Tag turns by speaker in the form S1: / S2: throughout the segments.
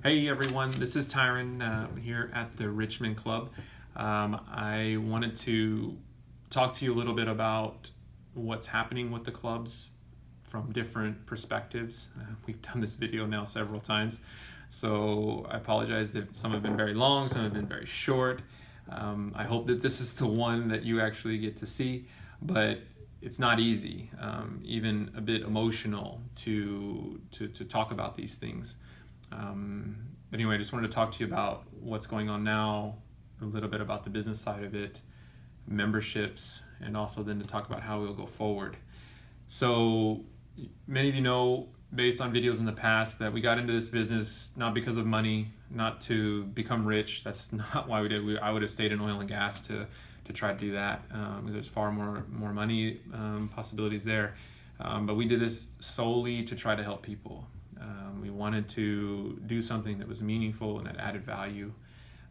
S1: Hey everyone, this is Tyron here at the Richmond Club. I wanted to talk to you a little bit about what's happening with the clubs from different perspectives. We've done this video now several times, so I apologize that some have been very long, some have been very short. I hope that this is the one that you actually get to see, but it's not easy, even a bit emotional to talk about these things. But anyway, I just wanted to talk to you about what's going on now, a little bit about the business side of it, memberships, and also then to talk about how we'll go forward. So many of you know, based on videos in the past, that we got into this business not because of money, not to become rich. That's not why we did. I would have stayed in oil and gas to try to do that. There's far more money possibilities there. But we did this solely to try to help people. We wanted to do something that was meaningful and that added value.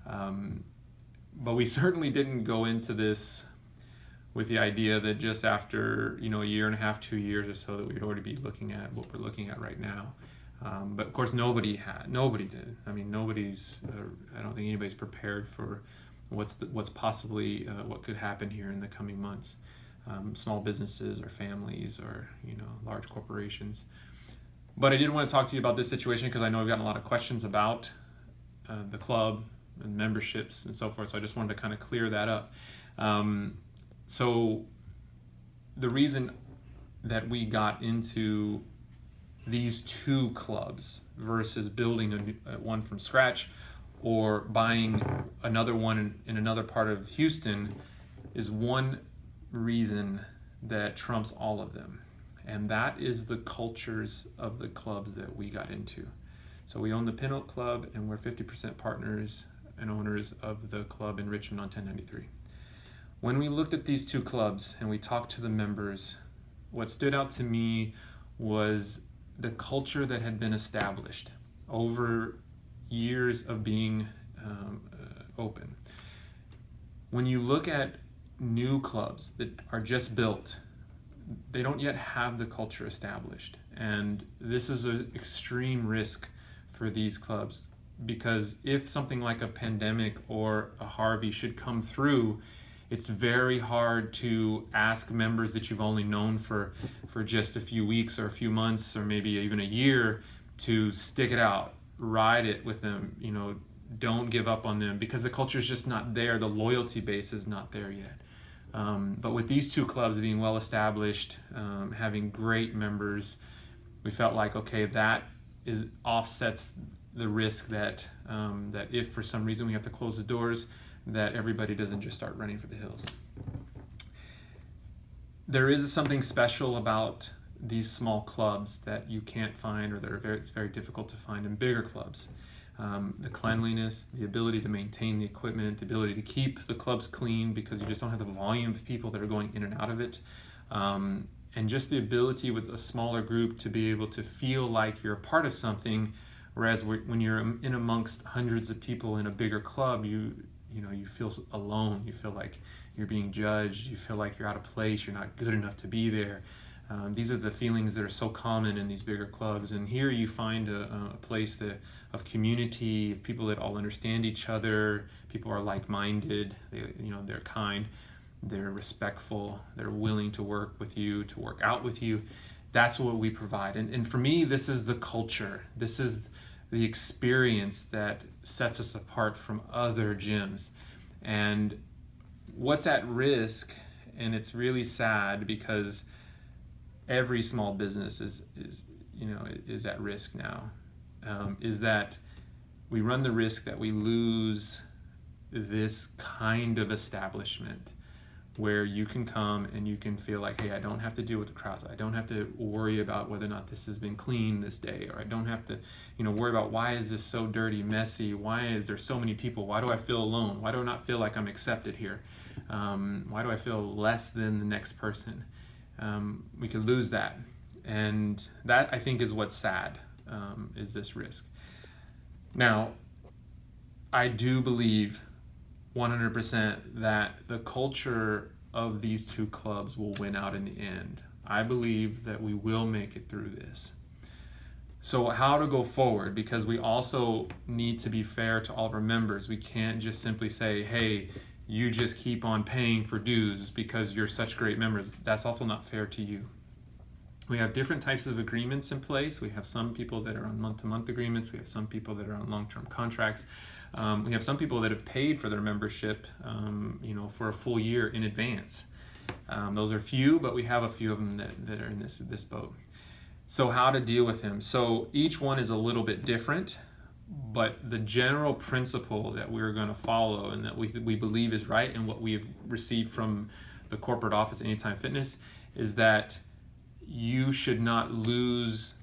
S1: But we certainly didn't go into this with the idea that just after a year and a half, 2 years or so, that we'd already be looking at what we're looking at right now. But of course, nobody did. I mean, I don't think anybody's prepared for what's possibly what could happen here in the coming months. Small businesses or families or large corporations. But I did want to talk to you about this situation because I know I've gotten a lot of questions about the club and memberships and so forth. So I just wanted to kind of clear that up. So the reason that we got into these two clubs versus building one from scratch or buying another one in another part of Houston is one reason that trumps all of them. And that is the cultures of the clubs that we got into. So we own the Pin Oak Club, and we're 50% partners and owners of the club in Richmond on 1093. When we looked at these two clubs and we talked to the members, what stood out to me was the culture that had been established over years of being open. When you look at new clubs that are just built, they don't yet have the culture established. And this is an extreme risk for these clubs because if something like a pandemic or a Harvey should come through, it's very hard to ask members that you've only known for just a few weeks or a few months or maybe even a year to stick it out, ride it with them, don't give up on them because the culture is just not there. The loyalty base is not there yet. But with these two clubs being well established, having great members, we felt like, okay, that offsets the risk that if for some reason we have to close the doors, that everybody doesn't just start running for the hills. There is something special about these small clubs that you can't find, or it's very difficult to find in bigger clubs. The cleanliness, the ability to maintain the equipment, the ability to keep the clubs clean because you just don't have the volume of people that are going in and out of it. And just the ability with a smaller group to be able to feel like you're a part of something, whereas when you're in amongst hundreds of people in a bigger club, you feel alone, you feel like you're being judged, you feel like you're out of place, you're not good enough to be there. These are the feelings that are so common in these bigger clubs, and here you find a place of community, of people that all understand each other. People are like-minded. They're kind, they're respectful, they're willing to work with you, to work out with you. That's what we provide, and for me, this is the culture. This is the experience that sets us apart from other gyms, and what's at risk, and it's really sad because every small business is at risk now, is that we run the risk that we lose this kind of establishment where you can come and you can feel like, hey, I don't have to deal with the crowds. I don't have to worry about whether or not this has been clean this day, or I don't have to worry about why is this so dirty, messy, why is there so many people, why do I feel alone, why do I not feel like I'm accepted here, why do I feel less than the next person. We could lose that, and that I think is what's sad, is this risk. Now, I do believe 100% that the culture of these two clubs will win out in the end. I believe that we will make it through this. So how to go forward, because we also need to be fair to all of our members. We can't just simply say, hey, you just keep on paying for dues because you're such great members. That's also not fair to you. We have different types of agreements in place. We have some people that are on month-to-month agreements. We have some people that are on long-term contracts. We have some people that have paid for their membership, for a full year in advance. Those are few, but we have a few of them that are in this boat. So how to deal with him? So each one is a little bit different, but the general principle that we're going to follow and that we believe is right, and what we've received from the corporate office Anytime Fitness, is that you should not lose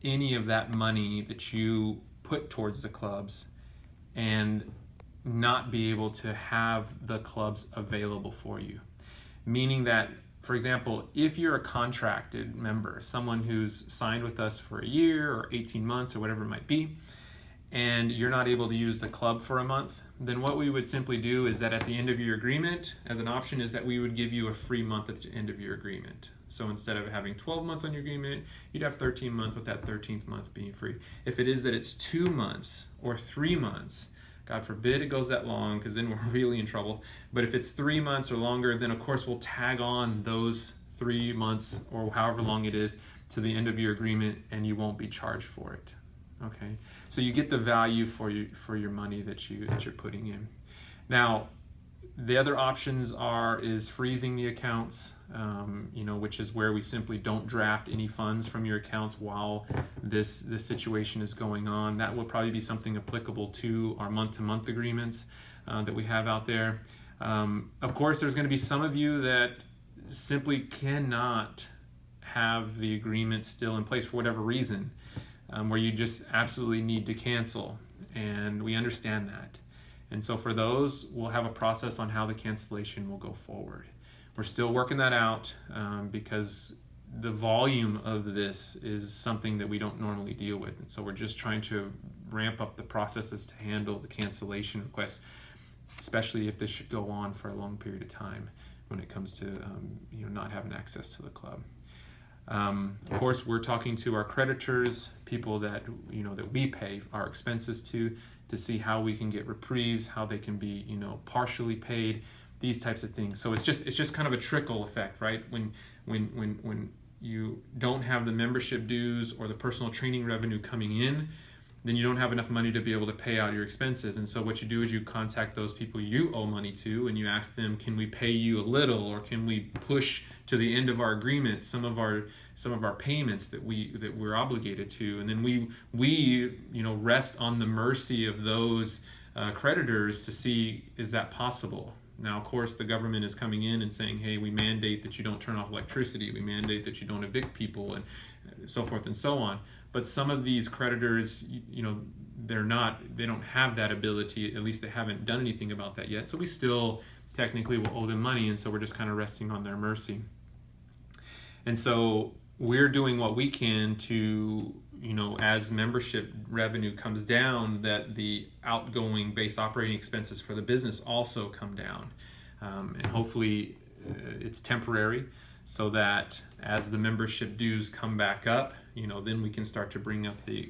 S1: any of that money that you put towards the clubs and not be able to have the clubs available for you. Meaning that, for example, if you're a contracted member, someone who's signed with us for a year or 18 months or whatever it might be, and you're not able to use the club for a month, then what we would simply do is that at the end of your agreement, as an option, is that we would give you a free month at the end of your agreement. So instead of having 12 months on your agreement, you'd have 13 months, with that 13th month being free. If it is that it's 2 months or 3 months, God forbid it goes that long, because then we're really in trouble. But if it's 3 months or longer, then of course we'll tag on those 3 months or however long it is to the end of your agreement, and you won't be charged for it. Okay, so you get the value for your money that you're putting in. Now, the other options is freezing the accounts, which is where we simply don't draft any funds from your accounts while this situation is going on. That will probably be something applicable to our month-to-month agreements that we have out there. Of course, there's going to be some of you that simply cannot have the agreement still in place for whatever reason, where you just absolutely need to cancel, and we understand that. And so for those, we'll have a process on how the cancellation will go forward. We're still working that out because the volume of this is something that we don't normally deal with. And so we're just trying to ramp up the processes to handle the cancellation requests, especially if this should go on for a long period of time when it comes to not having access to the club. Of course, we're talking to our creditors, people that that we pay our expenses to see how we can get reprieves, how they can be partially paid, these types of things. So it's just kind of a trickle effect, right? When you don't have the membership dues or the personal training revenue coming in, then you don't have enough money to be able to pay out your expenses. And so what you do is you contact those people you owe money to, and you ask them, can we pay you a little, or can we push to the end of our agreement some of our payments that we're obligated to? And then we rest on the mercy of those creditors to see, is that possible? Now, of course, the government is coming in and saying, hey, we mandate that you don't turn off electricity, we mandate that you don't evict people, and so forth and so on. But some of these creditors, they don't have that ability, at least they haven't done anything about that yet. So we still technically will owe them money, and so we're just kind of resting on their mercy. And so we're doing what we can to, as membership revenue comes down, that the outgoing base operating expenses for the business also come down. And hopefully it's temporary, so that as the membership dues come back up, then we can start to bring up the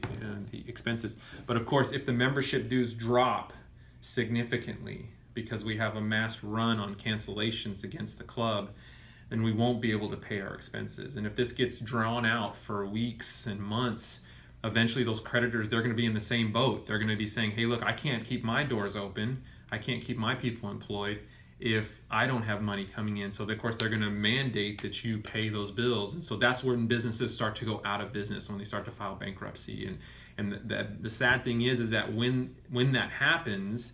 S1: expenses. But of course, if the membership dues drop significantly because we have a mass run on cancellations against the club, then we won't be able to pay our expenses. And if this gets drawn out for weeks and months, eventually those creditors, they're going to be in the same boat. They're going to be saying, hey, look, I can't keep my doors open, I can't keep my people employed if I don't have money coming in. So of course they're going to mandate that you pay those bills. And so that's when businesses start to go out of business, when they start to file bankruptcy. And the sad thing is that when that happens,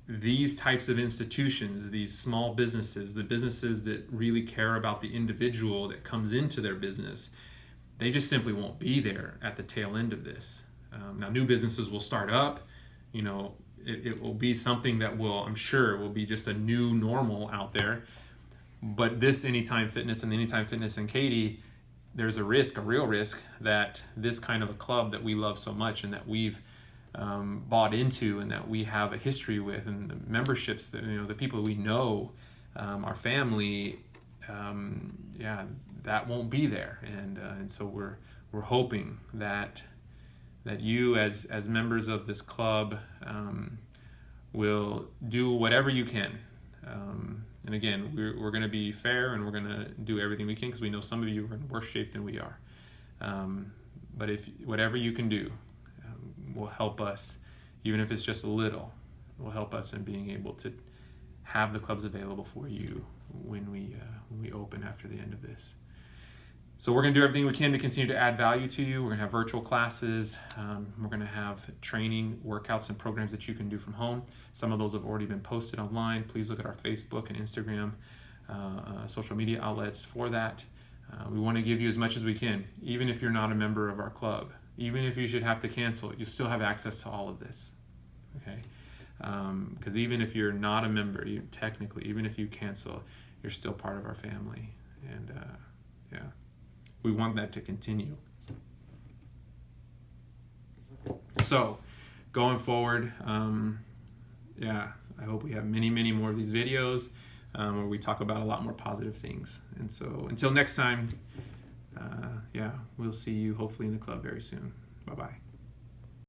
S1: these types of institutions, these small businesses, the businesses that really care about the individual that comes into their business, they just simply won't be there at the tail end of this. Now, new businesses will start up. It will be something that I'm sure will be just a new normal out there. But this Anytime Fitness and Anytime Fitness and Katy, there's a real risk, that this kind of a club that we love so much and that we've bought into and that we have a history with, and the memberships that the people we know, our family, that won't be there, and so we're hoping that you as members of this club will do whatever you can. And again, we're going to be fair, and we're going to do everything we can, because we know some of you are in worse shape than we are. But if whatever you can do will help us, even if it's just a little, will help us in being able to have the clubs available for you when we open after the end of this. So we're going to do everything we can to continue to add value to you. We're going to have virtual classes. We're going to have training, workouts, and programs that you can do from home. Some of those have already been posted online. Please look at our Facebook and Instagram social media outlets for that. We want to give you as much as we can, even if you're not a member of our club. Even if you should have to cancel, you still have access to all of this. Okay? Because even if you're not a member, technically, even if you cancel, you're still part of our family. And yeah. We want that to continue. So, going forward, I hope we have many, many more of these videos where we talk about a lot more positive things. And so, until next time, we'll see you hopefully in the club very soon. Bye-bye.